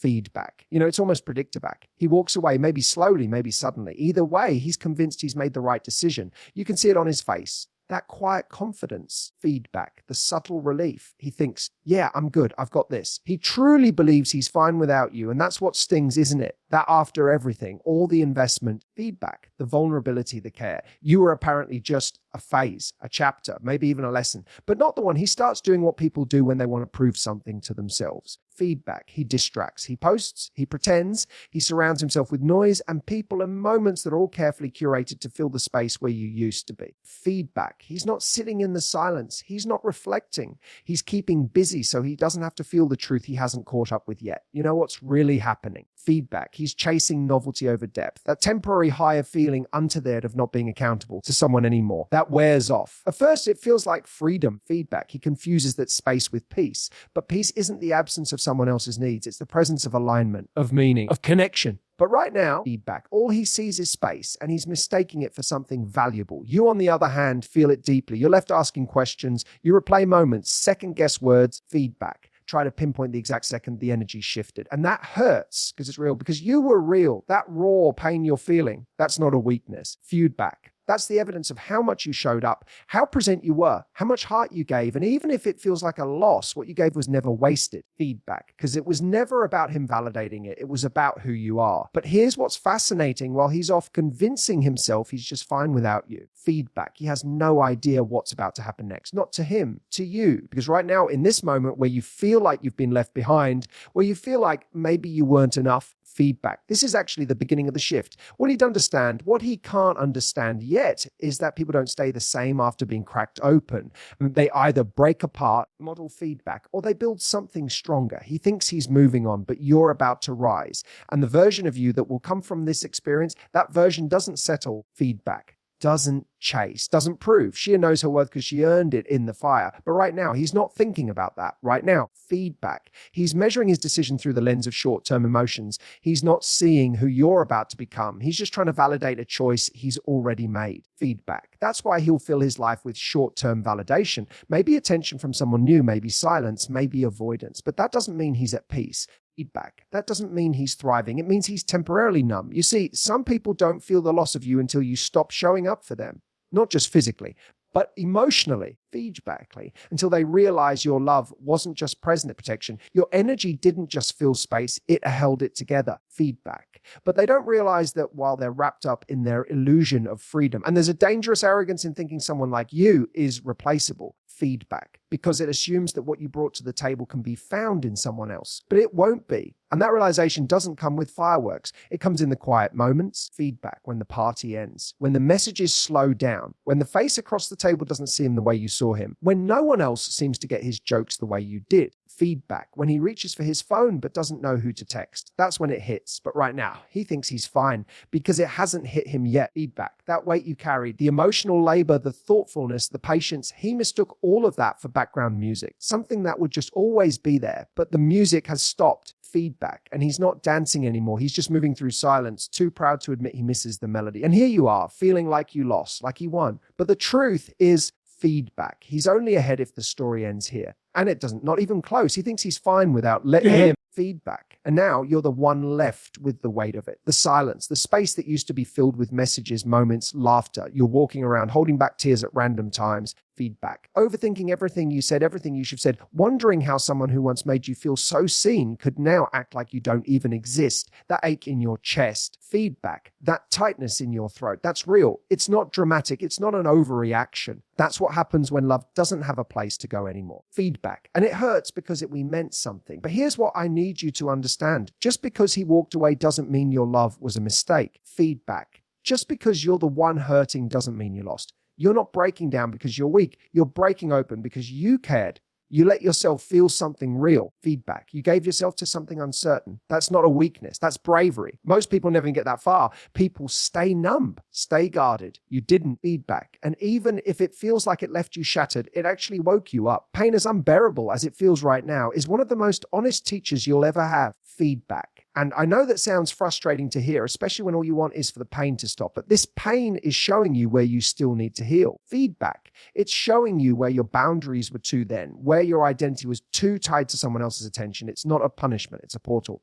feedback. It's almost predictor back. He walks away, maybe slowly, maybe suddenly. Either way, he's convinced he's made the right decision. You can see it on his face. That quiet confidence, feedback, the subtle relief. He thinks, yeah, I'm good. I've got this. He truly believes he's fine without you. And that's what stings, isn't it? That after everything, all the investment, feedback, the vulnerability, the care, you were apparently just a phase, a chapter, maybe even a lesson, but not the one. He starts doing what people do when they want to prove something to themselves. Feedback. He distracts. He posts. He pretends. He surrounds himself with noise and people and moments that are all carefully curated to fill the space where you used to be. Feedback. He's not sitting in the silence. He's not reflecting. He's keeping busy so he doesn't have to feel the truth he hasn't caught up with yet. You know what's really happening? Feedback. He's chasing novelty over depth. That temporary high of feeling untethered of not being accountable to someone anymore. That wears off. At first, it feels like freedom. Feedback. He confuses that space with peace. But peace isn't the absence of someone else's needs. It's the presence of alignment, of meaning, of connection. But right now, feedback, all he sees is space and he's mistaking it for something valuable. You, on the other hand, feel it deeply. You're left asking questions. You replay moments, second guess words, feedback. Try to pinpoint the exact second the energy shifted. And that hurts because it's real, because you were real. That raw pain you're feeling, that's not a weakness. Feedback. That's the evidence of how much you showed up, how present you were, how much heart you gave. And even if it feels like a loss, what you gave was never wasted. Feedback. Because it was never about him validating it. It was about who you are. But here's what's fascinating. While he's off convincing himself he's just fine without you. Feedback. He has no idea what's about to happen next. Not to him, to you. Because right now, in this moment where you feel like you've been left behind, where you feel like maybe you weren't enough, feedback. This is actually the beginning of the shift. What he'd understand, what he can't understand yet, is that people don't stay the same after being cracked open. They either break apart, model feedback, or they build something stronger. He thinks he's moving on, but you're about to rise. And the version of you that will come from this experience, that version doesn't settle. Feedback. Doesn't chase, doesn't prove. She knows her worth because she earned it in the fire. But right now, he's not thinking about that. Right now, feedback. He's measuring his decision through the lens of short-term emotions. He's not seeing who you're about to become. He's just trying to validate a choice he's already made. Feedback. That's why he'll fill his life with short-term validation. Maybe attention from someone new, maybe silence, maybe avoidance. But that doesn't mean he's at peace. Feedback. That doesn't mean he's thriving. It means he's temporarily numb. You see, some people don't feel the loss of you until you stop showing up for them. Not just physically, but emotionally, feedbackly, until they realize your love wasn't just present protection. Your energy didn't just fill space, it held it together. Feedback. But they don't realize that while they're wrapped up in their illusion of freedom, and there's a dangerous arrogance in thinking someone like you is replaceable. Feedback, because it assumes that what you brought to the table can be found in someone else, but it won't be. And that realization doesn't come with fireworks. It comes in the quiet moments. Feedback when the party ends, when the messages slow down, when the face across the table doesn't see him the way you saw him, when no one else seems to get his jokes the way you did. Feedback when he reaches for his phone but doesn't know who to text. That's when it hits. But right now, he thinks he's fine because it hasn't hit him yet. Feedback, that weight you carried, the emotional labor, the thoughtfulness, the patience, he mistook all of that for background music, something that would just always be there. But the music has stopped. Feedback, and he's not dancing anymore. He's just moving through silence, too proud to admit he misses the melody. And here you are, feeling like you lost, like he won. But the truth is feedback. He's only ahead if the story ends here. And it doesn't, not even close. He thinks he's fine without letting him. Feedback. And now you're the one left with the weight of it. The silence, the space that used to be filled with messages, moments, laughter. You're walking around, holding back tears at random times. Feedback. Overthinking everything you said, everything you should have said, wondering how someone who once made you feel so seen could now act like you don't even exist. That ache in your chest. Feedback. That tightness in your throat. That's real. It's not dramatic. It's not an overreaction. That's what happens when love doesn't have a place to go anymore. Feedback. And it hurts because we meant something. But here's what I need you to understand. Just because he walked away doesn't mean your love was a mistake. Feedback. Just because you're the one hurting doesn't mean you lost. You're not breaking down because you're weak. You're breaking open because you cared. You let yourself feel something real. Feedback. You gave yourself to something uncertain. That's not a weakness. That's bravery. Most people never get that far. People stay numb, stay guarded. You didn't. Feedback. And even if it feels like it left you shattered, it actually woke you up. Pain as unbearable as it feels right now is one of the most honest teachers you'll ever have. Feedback. And I know that sounds frustrating to hear, especially when all you want is for the pain to stop. But this pain is showing you where you still need to heal. Feedback. It's showing you where your boundaries were too then, where your identity was too tied to someone else's attention. It's not a punishment, it's a portal.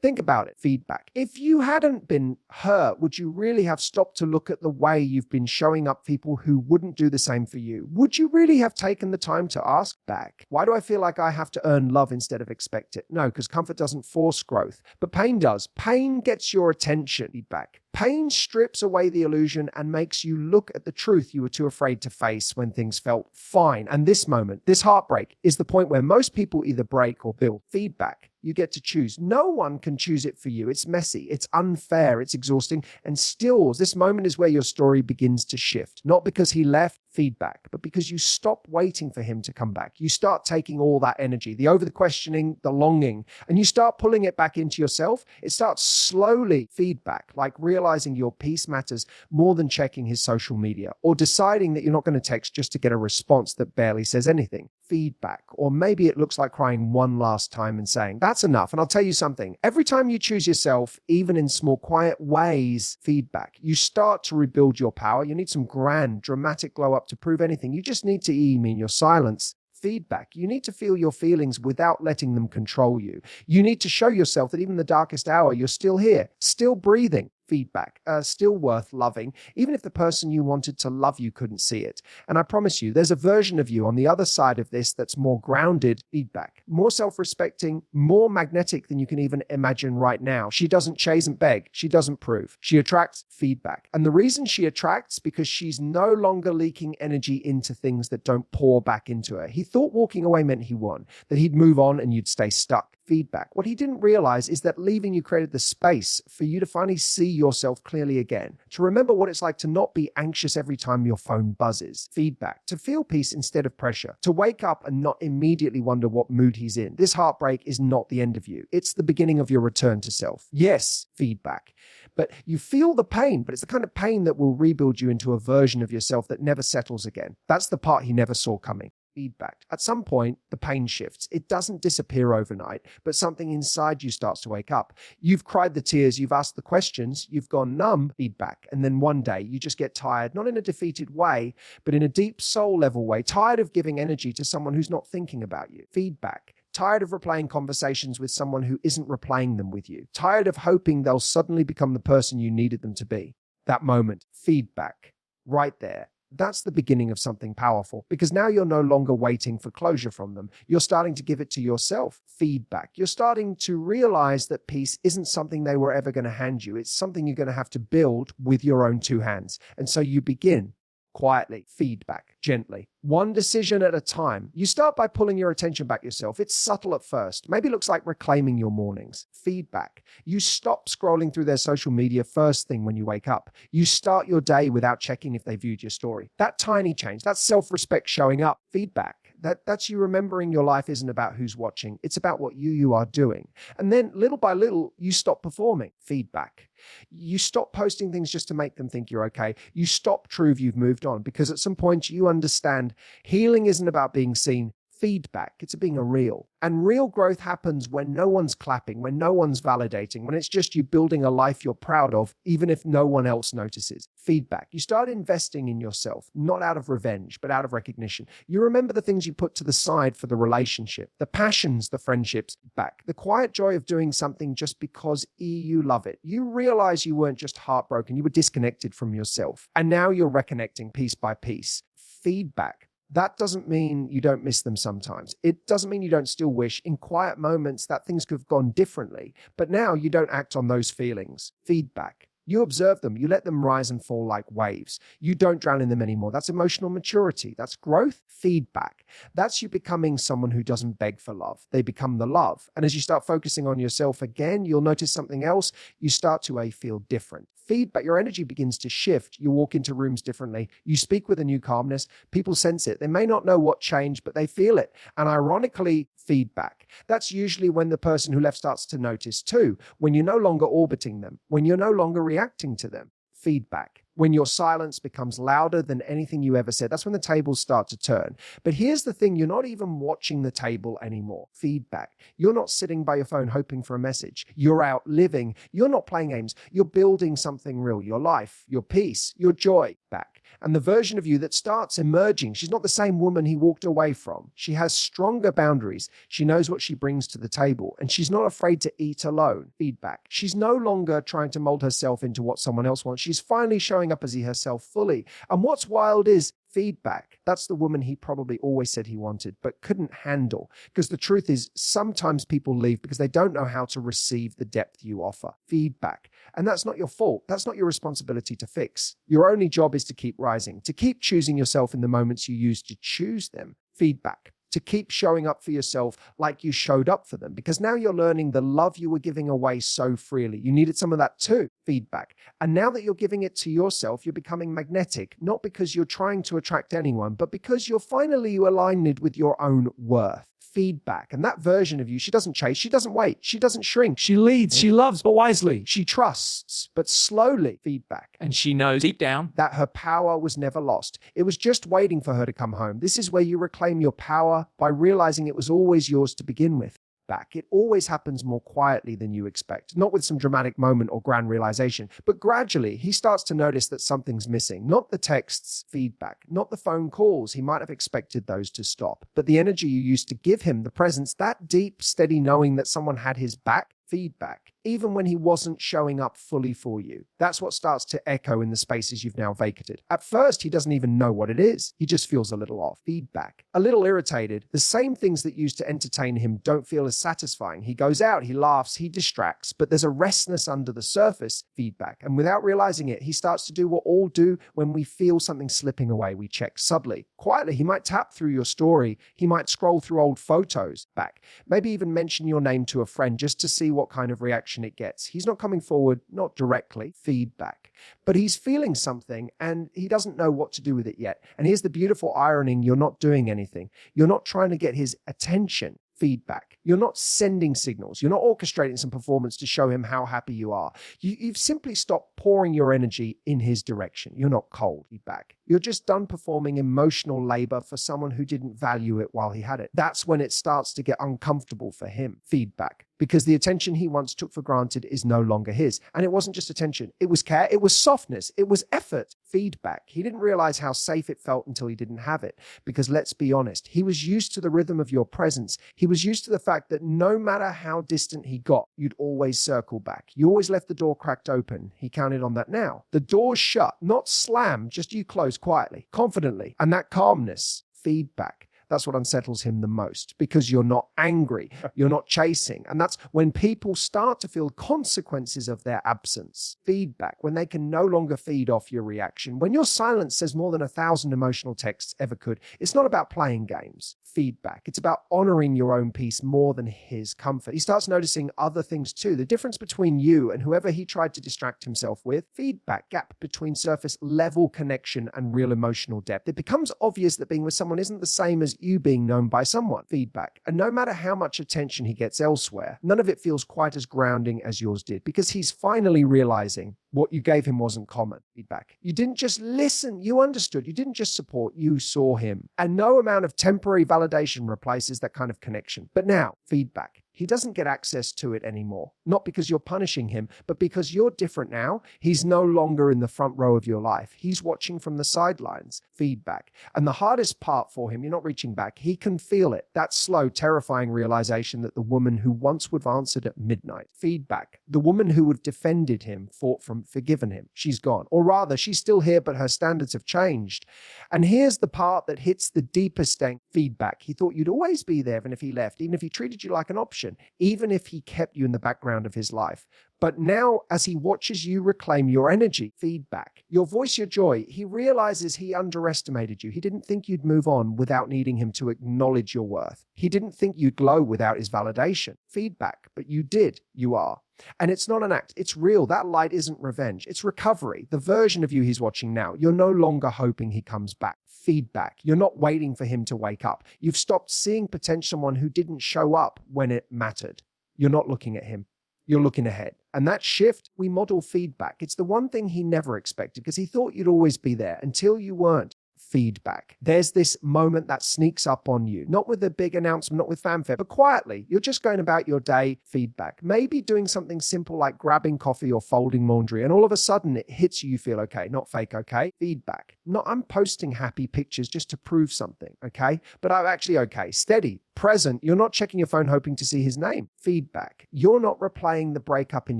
Think about it, feedback. If you hadn't been hurt, would you really have stopped to look at the way you've been showing up people who wouldn't do the same for you? Would you really have taken the time to ask back, why do I feel like I have to earn love instead of expect it? No, because comfort doesn't force growth, but pain does. Pain gets your attention. Feedback. Pain strips away the illusion and makes you look at the truth you were too afraid to face when things felt fine. And this moment, this heartbreak, is the point where most people either break or build. Feedback. You get to choose. No one can choose it for you. It's messy, it's unfair, it's exhausting, and still, this moment is where your story begins to shift. Not because he left, feedback, but because you stop waiting for him to come back. You start taking all that energy, the over the questioning, the longing, and you start pulling it back into yourself. It starts slowly. Feedback, like realizing your peace matters more than checking his social media, or deciding that you're not going to text just to get a response that barely says anything. Feedback. Or maybe it looks like crying one last time and saying, that's enough. And I'll tell you something, every time you choose yourself, even in small, quiet ways, feedback, you start to rebuild your power. You need some grand, dramatic glow up to prove anything. You just need to mean your silence. Feedback. You need to feel your feelings without letting them control you. You need to show yourself that even in the darkest hour, you're still here, still breathing. Feedback, still worth loving, even if the person you wanted to love you couldn't see it. And I promise you, there's a version of you on the other side of this that's more grounded. Feedback, more self-respecting, more magnetic than you can even imagine right now. She doesn't chase and beg. She doesn't prove. She attracts. Feedback. And the reason she attracts, because she's no longer leaking energy into things that don't pour back into her. He thought walking away meant he won, that he'd move on and you'd stay stuck. Feedback. What he didn't realize is that leaving you created the space for you to finally see yourself clearly again, to remember what it's like to not be anxious every time your phone buzzes. Feedback. To feel peace instead of pressure, to wake up and not immediately wonder what mood he's in. This heartbreak is not the end of you. It's the beginning of your return to self. Yes, feedback. But you feel the pain, but it's the kind of pain that will rebuild you into a version of yourself that never settles again. That's the part he never saw coming. Feedback. At some point, the pain shifts. It doesn't disappear overnight, but something inside you starts to wake up. You've cried the tears, you've asked the questions, you've gone numb. Feedback. And then one day you just get tired, not in a defeated way, but in a deep soul level way, tired of giving energy to someone who's not thinking about you. Feedback. Tired of replaying conversations with someone who isn't replaying them with you. Tired of hoping they'll suddenly become the person you needed them to be. That moment. Feedback. Right there. That's the beginning of something powerful, because now you're no longer waiting for closure from them. You're starting to give it to yourself. Feedback. You're starting to realize that peace isn't something they were ever going to hand you. It's something you're going to have to build with your own two hands. And so you begin quietly. Feedback. Gently. One decision at a time. You start by pulling your attention back yourself. It's subtle at first. Maybe it looks like reclaiming your mornings. Feedback. You stop scrolling through their social media first thing when you wake up. You start your day without checking if they viewed your story. That tiny change, that's self-respect showing up. Feedback. That's you remembering your life isn't about who's watching. It's about what you are doing. And then little by little, you stop performing. Feedback. You stop posting things just to make them think you're okay. You stop prove you've moved on, because at some point you understand healing isn't about being seen. Feedback. It's being a real. And real growth happens when no one's clapping, when no one's validating, when it's just you building a life you're proud of, even if no one else notices. Feedback. You start investing in yourself, not out of revenge, but out of recognition. You remember the things you put to the side for the relationship, the passions, the friendships. Back. The quiet joy of doing something just because you love it. You realize you weren't just heartbroken, you were disconnected from yourself. And now you're reconnecting piece by piece. Feedback. That doesn't mean you don't miss them sometimes. It doesn't mean you don't still wish in quiet moments that things could have gone differently. But now you don't act on those feelings. Feedback. You observe them. You let them rise and fall like waves. You don't drown in them anymore. That's emotional maturity. That's growth. Feedback. That's you becoming someone who doesn't beg for love. They become the love. And as you start focusing on yourself again, you'll notice something else. You start to feel different. Feedback. Your energy begins to shift. You walk into rooms differently. You speak with a new calmness. People sense it. They may not know what changed, but they feel it. And ironically, feedback. That's usually when the person who left starts to notice too, when you're no longer orbiting them, when you're no longer reacting to them. Feedback. When your silence becomes louder than anything you ever said, that's when the tables start to turn. But here's the thing, you're not even watching the table anymore. Feedback. You're not sitting by your phone hoping for a message. You're out living. You're not playing games. You're building something real. Your life, your peace, your joy. Back. And the version of you that starts emerging, she's not the same woman he walked away from. She has stronger boundaries. She knows what she brings to the table, and she's not afraid to eat alone. Feedback. She's no longer trying to mold herself into what someone else wants. She's finally showing up as herself fully. And what's wild is feedback. That's the woman he probably always said he wanted, but couldn't handle. Because the truth is, sometimes people leave because they don't know how to receive the depth you offer. Feedback. And that's not your fault. That's not your responsibility to fix. Your only job is to keep rising, to keep choosing yourself in the moments you used to choose them. Feedback. To keep showing up for yourself like you showed up for them, because now you're learning the love you were giving away so freely. You needed some of that too. Feedback. And now that you're giving it to yourself, you're becoming magnetic, not because you're trying to attract anyone, but because you're finally aligned with your own worth. Feedback. And that version of you, she doesn't chase, she doesn't wait, she doesn't shrink. She leads, she loves, but wisely. She trusts, but slowly. Feedback. And she knows deep down that her power was never lost. It was just waiting for her to come home. This is where you reclaim your power by realizing it was always yours to begin with. Back. It always happens more quietly than you expect, not with some dramatic moment or grand realization, but gradually he starts to notice that something's missing. Not the texts, feedback, not the phone calls. He might have expected those to stop, but the energy you used to give him, the presence, that deep, steady knowing that someone had his back. Feedback, even when he wasn't showing up fully for you. That's what starts to echo in the spaces you've now vacated. At first, he doesn't even know what it is. He just feels a little off. Feedback, a little irritated. The same things that used to entertain him don't feel as satisfying. He goes out, he laughs, he distracts, but there's a restlessness under the surface. Feedback. And without realizing it, he starts to do what all do when we feel something slipping away. We check subtly. Quietly, he might tap through your story. He might scroll through old photos back. Maybe even mention your name to a friend just to see what kind of reaction it gets. He's not coming forward, not directly, feedback, but he's feeling something and he doesn't know what to do with it yet. And here's the beautiful irony: you're not doing anything. You're not trying to get his attention. Feedback. You're not sending signals. You're not orchestrating some performance to show him how happy you are. You've simply stopped pouring your energy in his direction. You're not cold. Feedback. You're just done performing emotional labor for someone who didn't value it while he had it. That's when it starts to get uncomfortable for him. Feedback. Because the attention he once took for granted is no longer his. And it wasn't just attention. It was care. It was softness. It was effort. Feedback. He didn't realize how safe it felt until he didn't have it. Because let's be honest, he was used to the rhythm of your presence. He was used to the fact that no matter how distant he got, you'd always circle back. You always left the door cracked open. He counted on that now. The door's shut, not slammed, just you close quietly, confidently. And that calmness, feedback. That's what unsettles him the most, because you're not angry, you're not chasing. And that's when people start to feel consequences of their absence. Feedback, when they can no longer feed off your reaction. When your silence says more than 1,000 emotional texts ever could, it's not about playing games. Feedback. It's about honoring your own peace more than his comfort. He starts noticing other things too. The difference between you and whoever he tried to distract himself with. Feedback. Gap between surface level connection and real emotional depth. It becomes obvious that being with someone isn't the same as you being known by someone. Feedback. And no matter how much attention he gets elsewhere, none of it feels quite as grounding as yours did, because he's finally realizing what you gave him wasn't common. Feedback. You didn't just listen, you understood. You didn't just support, you saw him. And no amount of temporary validation replaces that kind of connection. But now, feedback. He doesn't get access to it anymore. Not because you're punishing him, but because you're different now. He's no longer in the front row of your life. He's watching from the sidelines. Feedback. And the hardest part for him, you're not reaching back. He can feel it. That slow, terrifying realization that the woman who once would have answered at midnight. Feedback. The woman who would have defended him, fought from, forgiven him. She's gone. Or rather, she's still here, but her standards have changed. And here's the part that hits the deepest sting. Feedback. He thought you'd always be there even if he left, even if he treated you like an option. Even if he kept you in the background of his life. But now, as he watches you reclaim your energy, feedback, your voice, your joy, he realizes he underestimated you. He didn't think you'd move on without needing him to acknowledge your worth. He didn't think you'd glow without his validation. Feedback, but you did. You are. And it's not an act. It's real. That light isn't revenge. It's recovery. The version of you he's watching now. You're no longer hoping he comes back. Feedback. You're not waiting for him to wake up. You've stopped seeing potential someone who didn't show up when it mattered. You're not looking at him. You're looking ahead. And that shift, we model feedback. It's the one thing he never expected, because he thought you'd always be there until you weren't. feedback. There's this moment that sneaks up on you, not with a big announcement, not with fanfare, but quietly. You're just going about your day, feedback. Maybe doing something simple like grabbing coffee or folding laundry, and all of a sudden it hits you, you feel okay, not fake okay, feedback. Not I'm posting happy pictures just to prove something, okay? But I'm actually okay, steady, present. You're not checking your phone hoping to see his name. Feedback. You're not replaying the breakup in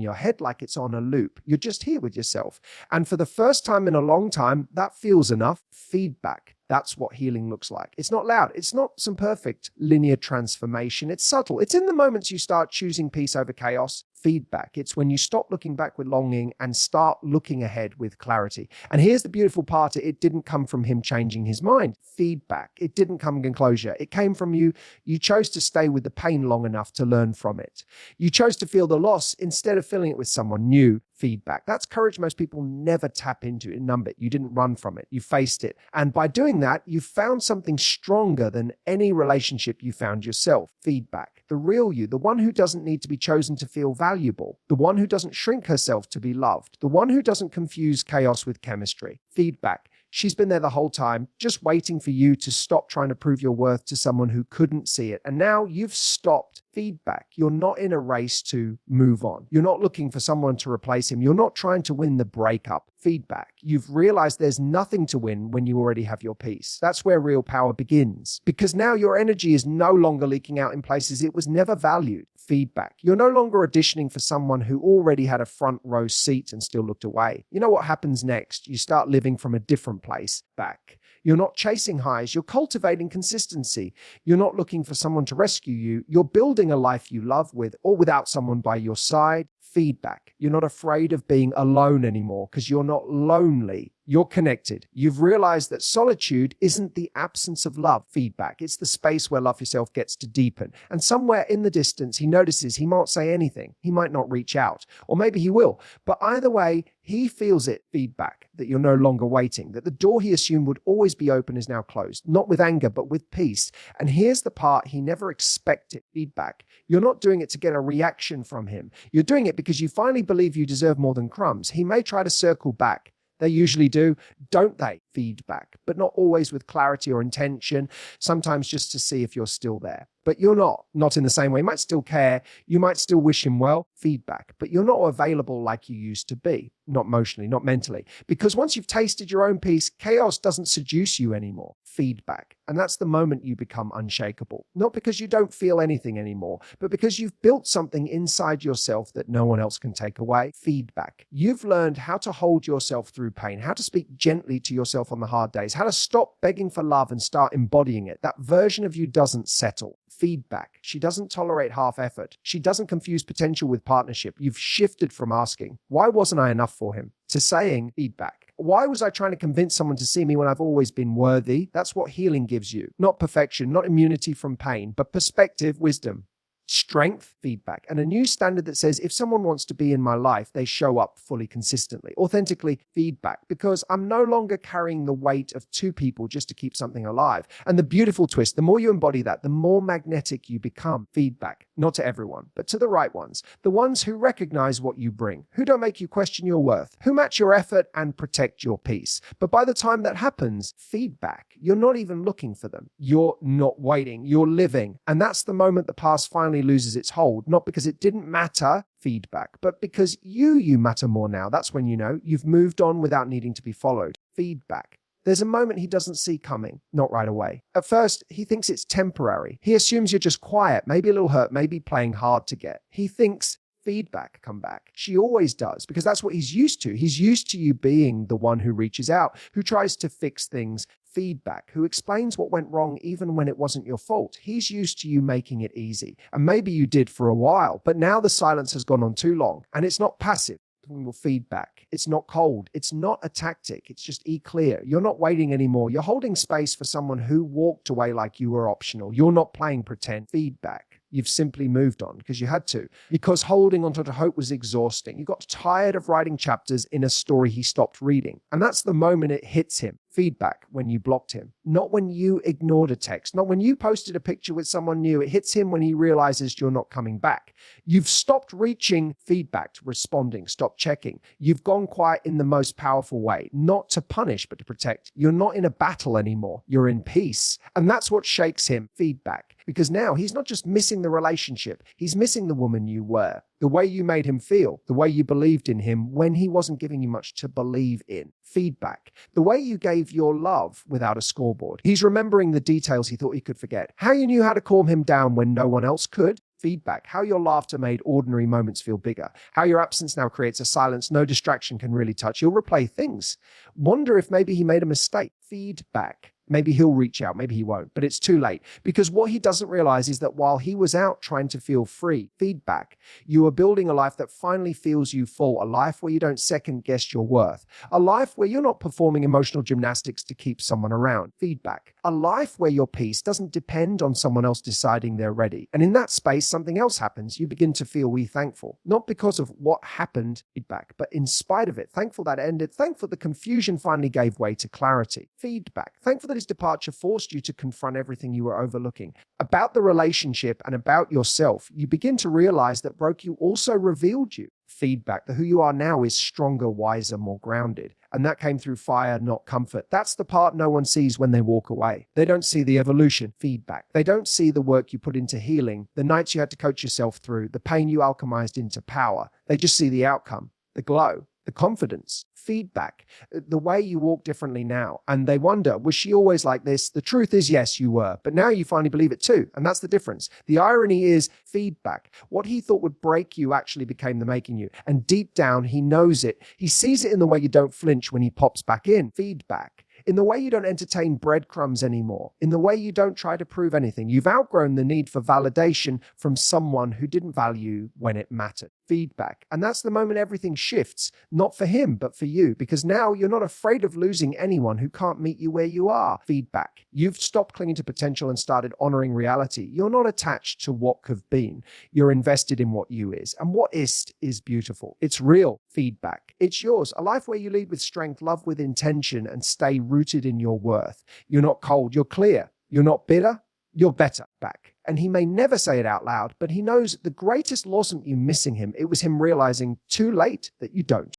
your head like it's on a loop. You're just here with yourself. And for the first time in a long time, that feels enough. Feedback. That's what healing looks like. It's not loud. It's not some perfect linear transformation. It's subtle. It's in the moments you start choosing peace over chaos. Feedback. It's when you stop looking back with longing and start looking ahead with clarity. And here's the beautiful part. It didn't come from him changing his mind. Feedback. It didn't come in closure. It came from you. You chose to stay with the pain long enough to learn from it. You chose to feel the loss instead of feeling it with someone new. Feedback. That's courage most people never tap into in number. You didn't run from it. You faced it. And by doing that, you found something stronger than any relationship you found yourself. Feedback. The real you, the one who doesn't need to be chosen to feel valuable, the one who doesn't shrink herself to be loved, the one who doesn't confuse chaos with chemistry. Feedback. She's been there the whole time, just waiting for you to stop trying to prove your worth to someone who couldn't see it. And now you've stopped. Feedback. You're not in a race to move on. You're not looking for someone to replace him. You're not trying to win the breakup. Feedback. You've realized there's nothing to win when you already have your peace. That's where real power begins. Because now your energy is no longer leaking out in places it was never valued. Feedback. You're no longer auditioning for someone who already had a front row seat and still looked away. You know what happens next? You start living from a different place back. You're not chasing highs. You're cultivating consistency. You're not looking for someone to rescue you. You're building a life you love with or without someone by your side. Feedback. You're not afraid of being alone anymore because you're not lonely. You're connected. You've realized that solitude isn't the absence of love. Feedback. It's the space where love yourself gets to deepen. And somewhere in the distance, he notices he might say anything. He might not reach out. Or maybe he will. But either way, he feels it. Feedback. That you're no longer waiting. That the door he assumed would always be open is now closed. Not with anger, but with peace. And here's the part he never expected. Feedback. You're not doing it to get a reaction from him. You're doing it because you finally believe you deserve more than crumbs. He may try to circle back. They usually do, don't they? Feedback, but not always with clarity or intention, sometimes just to see if you're still there. But you're not in the same way. You might still care. You might still wish him well. Feedback, but you're not available like you used to be, not emotionally, not mentally. Because once you've tasted your own peace, chaos doesn't seduce you anymore. Feedback. And that's the moment you become unshakable. Not because you don't feel anything anymore, but because you've built something inside yourself that no one else can take away. Feedback. You've learned how to hold yourself through pain, how to speak gently to yourself on the hard days, how to stop begging for love and start embodying it. That version of you doesn't settle. Feedback. She doesn't tolerate half effort. She doesn't confuse potential with partnership. You've shifted from asking, why wasn't I enough for him, to saying feedback. Why was I trying to convince someone to see me when I've always been worthy? That's what healing gives you. Not perfection, not immunity from pain, but perspective, wisdom. Strength, feedback, and a new standard that says if someone wants to be in my life, they show up fully, consistently, authentically. Feedback, because I'm no longer carrying the weight of two people just to keep something alive. And the beautiful twist, the more you embody that, the more magnetic you become. Feedback, not to everyone, but to the right ones, the ones who recognize what you bring, who don't make you question your worth, who match your effort and protect your peace. But by the time that happens, feedback, you're not even looking for them. You're not waiting, you're living. And that's the moment the past finally loses its hold, not because it didn't matter, feedback, but because you matter more now. That's when you know you've moved on without needing to be followed. Feedback. There's a moment he doesn't see coming, not right away. At first, he thinks it's temporary. He assumes you're just quiet, maybe a little hurt, maybe playing hard to get. He thinks feedback come back. She always does, because that's what he's used to. He's used to you being the one who reaches out, who tries to fix things. Feedback, who explains what went wrong even when it wasn't your fault. He's used to you making it easy. And maybe you did for a while, but now the silence has gone on too long. And it's not passive. Feedback. It's not cold. It's not a tactic. It's just clear. You're not waiting anymore. You're holding space for someone who walked away like you were optional. You're not playing pretend. Feedback. You've simply moved on because you had to, because holding onto hope was exhausting. You got tired of writing chapters in a story he stopped reading. And that's the moment it hits him. Feedback when you blocked him, not when you ignored a text, not when you posted a picture with someone new. It hits him when he realizes you're not coming back. You've stopped reaching feedback, responding, stop checking. You've gone quiet in the most powerful way, not to punish, but to protect. You're not in a battle anymore. You're in peace. And that's what shakes him, feedback. Because now he's not just missing the relationship, he's missing the woman you were, the way you made him feel, the way you believed in him when he wasn't giving you much to believe in. Feedback, the way you gave your love without a scoreboard. He's remembering the details he thought he could forget. How you knew how to calm him down when no one else could. Feedback, how your laughter made ordinary moments feel bigger. How your absence now creates a silence no distraction can really touch. He'll replay things. Wonder if maybe he made a mistake. Feedback. Maybe he'll reach out, maybe he won't, but it's too late. Because what he doesn't realize is that while he was out trying to feel free, feedback, you are building a life that finally feels you full, a life where you don't second guess your worth, a life where you're not performing emotional gymnastics to keep someone around, feedback, a life where your peace doesn't depend on someone else deciding they're ready. And in that space, something else happens. You begin to feel thankful, not because of what happened, feedback, but in spite of it, thankful that ended, thankful the confusion finally gave way to clarity, feedback, thankful that his departure forced you to confront everything you were overlooking. About the relationship and about yourself, you begin to realize that broke you also revealed you. Feedback, that who you are now is stronger, wiser, more grounded. And that came through fire, not comfort. That's the part no one sees when they walk away. They don't see the evolution, feedback. They don't see the work you put into healing, the nights you had to coach yourself through, the pain you alchemized into power. They just see the outcome, the glow, the confidence, feedback, the way you walk differently now. And they wonder, was she always like this? The truth is, yes, you were. But now you finally believe it too. And that's the difference. The irony is feedback. What he thought would break you actually became the making you. And deep down, he knows it. He sees it in the way you don't flinch when he pops back in. Feedback. In the way you don't entertain breadcrumbs anymore, in the way you don't try to prove anything. You've outgrown the need for validation from someone who didn't value when it mattered. Feedback. And that's the moment everything shifts, not for him, but for you, because now you're not afraid of losing anyone who can't meet you where you are. Feedback. You've stopped clinging to potential and started honoring reality. You're not attached to what could have been. You're invested in what you is. And what is beautiful. It's real. Feedback. It's yours. A life where you lead with strength, love with intention, and stay rooted in your worth. You're not cold. You're clear. You're not bitter. You're better. Back. And he may never say it out loud, but he knows the greatest wasn't you missing him. It was him realizing too late that you don't.